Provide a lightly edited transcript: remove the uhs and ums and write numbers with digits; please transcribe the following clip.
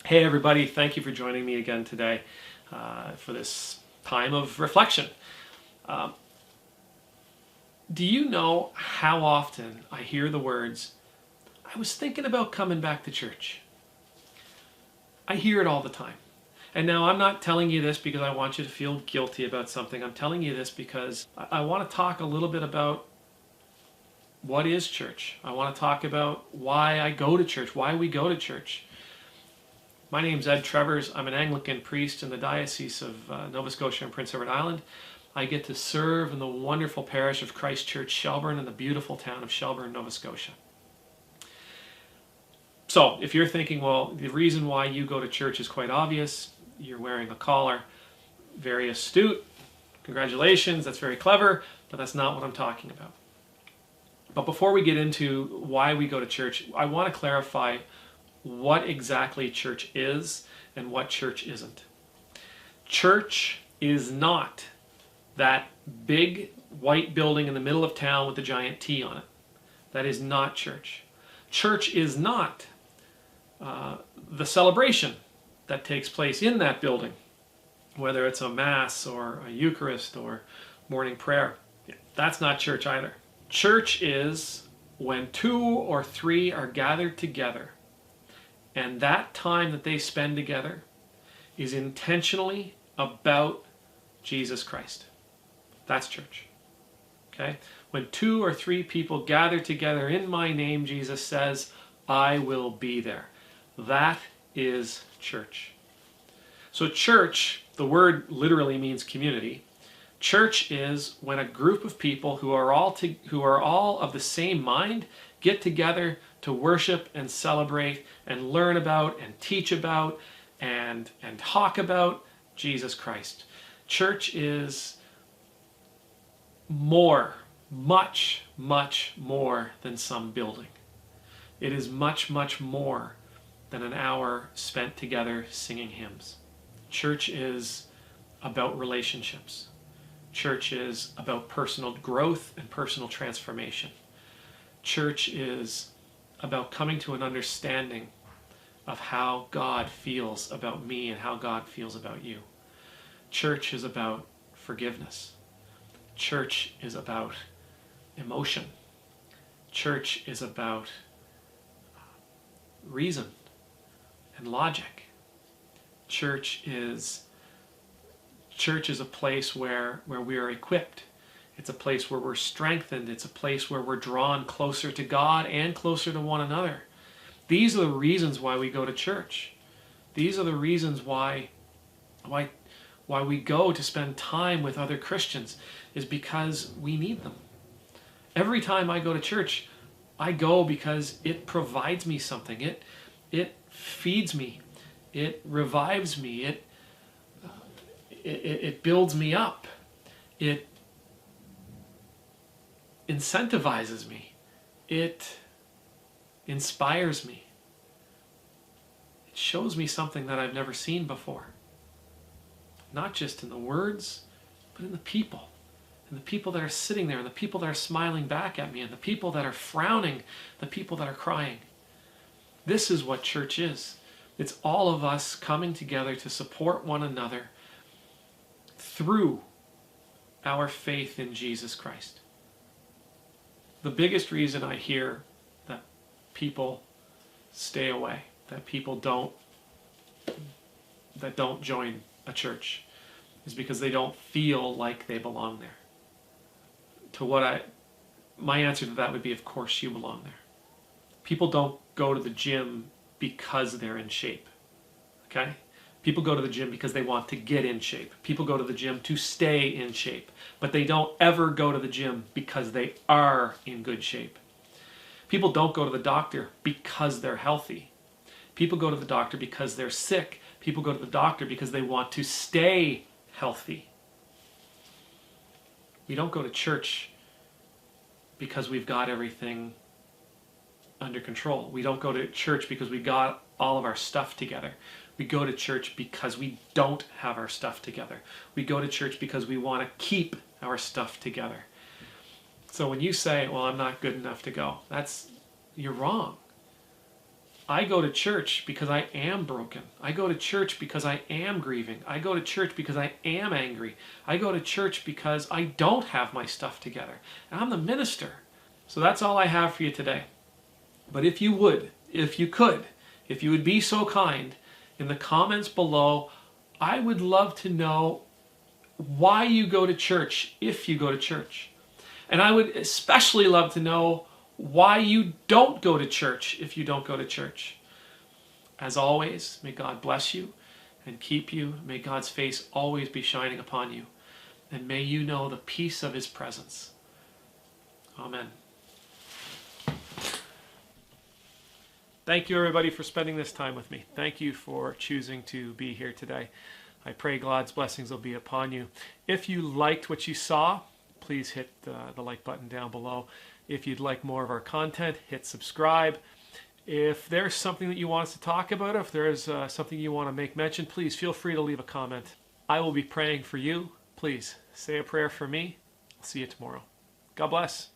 Hey everybody, thank you for joining me again today for this time of reflection. Um, do you know how often I hear the words, I was thinking about coming back to church? I hear it all the time. And now I'm not telling you this because I want you to feel guilty about something. I'm telling you this because I want to talk a little bit about what is church. I want to talk about why I go to church, why we go to church. My name's Ed Trevors. I'm an Anglican priest in the Diocese of Nova Scotia and Prince Edward Island. I get to serve in the wonderful parish of Christ Church, Shelburne, in the beautiful town of Shelburne, Nova Scotia. So, if you're thinking, well, the reason why you go to church is quite obvious. You're wearing a collar. Very astute. Congratulations, that's very clever, but that's not what I'm talking about. But before we get into why we go to church, I want to clarify what exactly church is and what church isn't. Church is not that big white building in the middle of town with a giant T on it. That is not church. Church is not the celebration that takes place in that building, whether it's a mass or a Eucharist or morning prayer. That's not church either. Church is when two or three are gathered together, and that time that they spend together is intentionally about Jesus Christ. That's church. Okay? When two or three people gather together in my name, Jesus says, I will be there. That is church. So church, the word literally means community. Church is when a group of people who are all of the same mind get together to worship and celebrate and learn about and teach about and talk about Jesus Christ. Church is more, much, much more than some building. It is much, much more than an hour spent together singing hymns. Church is about relationships. Church is about personal growth and personal transformation. Church is about coming to an understanding of how God feels about me and how God feels about you. Church is about forgiveness. Church is about emotion. Church is about reason and logic. Church is a place where we are equipped. It's a place where we're strengthened. It's a place where we're drawn closer to God and closer to one another. These are the reasons why we go to church. These are the reasons why we go to spend time with other Christians, is because we need them. Every time I go to church, I go because it provides me something. It feeds me. It revives me. It builds me up. It incentivizes me. It inspires me. It shows me something that I've never seen before. Not just in the words, but in the people. And the people that are sitting there, and the people that are smiling back at me, and the people that are frowning, the people that are crying. This is what church is. It's all of us coming together to support one another through our faith in Jesus Christ. The biggest reason I hear that people stay away, that people don't join a church, is because they don't feel like they belong there. My answer to that would be, of course you belong there. People don't go to the gym because they're in shape. Okay? People go to the gym because they want to get in shape. People go to the gym to stay in shape. But they don't ever go to the gym because they are in good shape. People don't go to the doctor because they're healthy. People go to the doctor because they're sick. People go to the doctor because they want to stay healthy. We don't go to church because we've got everything under control. We don't go to church because we got all of our stuff together. We go to church because we don't have our stuff together. We go to church because we want to keep our stuff together. So when you say, well, I'm not good enough to go, you're wrong. I go to church because I am broken. I go to church because I am grieving. I go to church because I am angry. I go to church because I don't have my stuff together. And I'm the minister. So that's all I have for you today. But if you would, if you could, if you would be so kind, in the comments below, I would love to know why you go to church if you go to church. And I would especially love to know why you don't go to church if you don't go to church. As always, may God bless you and keep you. May God's face always be shining upon you. And may you know the peace of his presence. Amen. Thank you, everybody, for spending this time with me. Thank you for choosing to be here today. I pray God's blessings will be upon you. If you liked what you saw, please hit the like button down below. If you'd like more of our content, hit subscribe. If there's something that you want us to talk about, if there's something you want to make mention, please feel free to leave a comment. I will be praying for you. Please say a prayer for me. I'll see you tomorrow. God bless.